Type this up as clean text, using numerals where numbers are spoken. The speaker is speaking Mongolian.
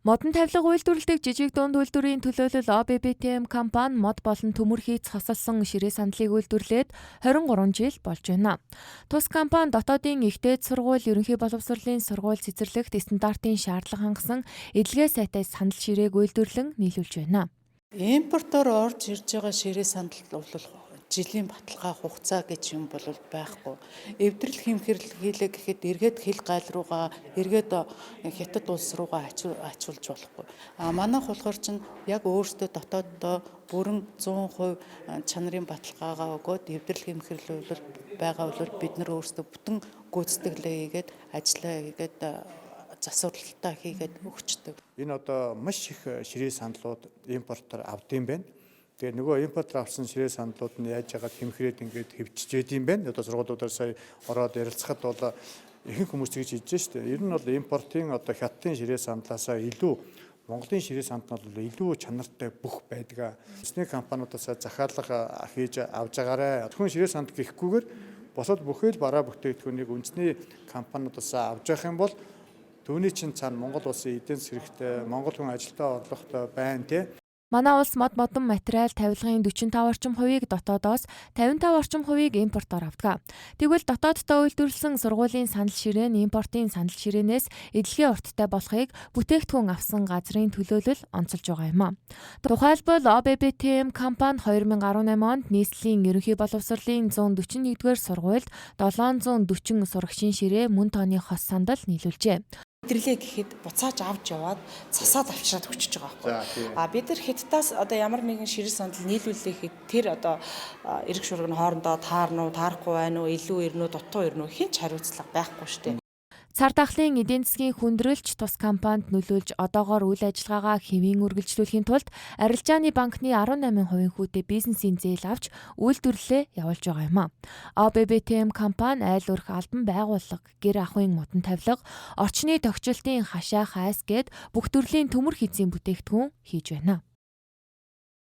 Модон тавилга үйлдвэрлэдэг жижиг дунд үйлдвэрийн төлөөлөл ОББТМ компани мод болон төмөр хийц хасалсан ширээ сандлыг үйлдвэрлээд 23 жил болж байна. Тус компани дотоодын ихтэй сургууль, ерөнхий боловсролын сургууль цэцэрлэгт стандартын шаардлага хангасан эдлэгээ сайтай сандал ширээг үйлдвэрлэн нийлүүлж байна. Импортоор орж ирж байгаа ширээ сандал бол жилийн баталгаа хугацаа гэж юм бол байхгүй. Эвдрэл хэмхэрл хийлээ гэхэд эргээд хил гайл руугаа, эргээд хятад улс руугаа ачуулж болохгүй. Манайх болохоор чинь яг өөрсдөө дотооддоо бүрэн 100% чанарын баталгаагаа өгөөд эвдрэл хэмхэрл байгаа бол бид нар өөрсдөө бүтэн гүйцэтгэлээ хийгээд ажиллаа хийгээд засварлалтаа хийгээд өгчдөг. Энэ одоо маш их ширээ сандлууд импортоор авдсан байна. Тэгээ нөгөө импортоор авсан ширээ сандлууд нь яаж яагаад хэмхрээд ингээд хэвчиж байд юм бэ? Одоо сургуулиудаар сая ороод ярилцахад бол ихэнх хүмүүс тэгж хэлж шүү дээ. Ер нь бол импортын одоо хятадын ширээ сандлаасаа илүү Монголын ширээ сандал бол илүү чанартай бүх байдаг. Эсний компаниудаас захиалга хийж авж байгаарэ. Зөвхөн ширээ сандал гэхгүйгээр босоод бүхэл бараа бүтээгдэхүүнийг үндэсний компаниудаас авж явах юм бол түүний чинь цаана Монгол улсын эдийн засгийн Монгол хүн ажилдаа орлоготой байна тий. Манай улс модон материал тавилгын 45 орчим хувийг дотоодоос 55 орчим хувийг импортоор авдаг. Тэгвэл дотооддоо үйлдвэрлэсэн сургуулийн сандал ширээ нь импортын сандал ширээнээс эдлэгээ урттай болохыг бүтээгдэхүүн авсан газрын төлөөлөл онцолж байгаа юм а. Тухайлбал ОББТМ компани 2018 онд нийслэлийн ерөнхий боловсролын 141-р сургуульд 740 сурагчийн ширээ мөн тооны хос сандал нийлүүлжээ. Эвдэрлээ гэхэд буцааж авч яваад цасаад авчираад өчөж байгаа байхгүй. Бид нар Хятадаас одоо ямар нэгэн ширээ сандал нийлүүлээ гэхэд тэр одоо эрг шуурга нь хоорондоо таарна уу, таарахгүй байна уу, илүү ирнэ үү, дутуу ирнэ үү хэн ч хариуцлага байхгүй шүү дээ. Цар тахлын эдийн засгийн хүндрэлч тус компанид нөлөөлж одоогоор үйл ажиллагаагаа хэвийн үргэлжлүүлэхийн тулд Арилжааны банкны 18% хүүтэй бизнесийн зээл авч үйлдвэрлэлээ явуулж байгаа юм а. ОББТМ компани айл өрх албан байгууллага, гэр ахуйн модон тавилга, орчны тогтчлтын хашаа хайс гээд бүх төрлийн төмөр хийцийн бүтээгдэхүүн хийж байна.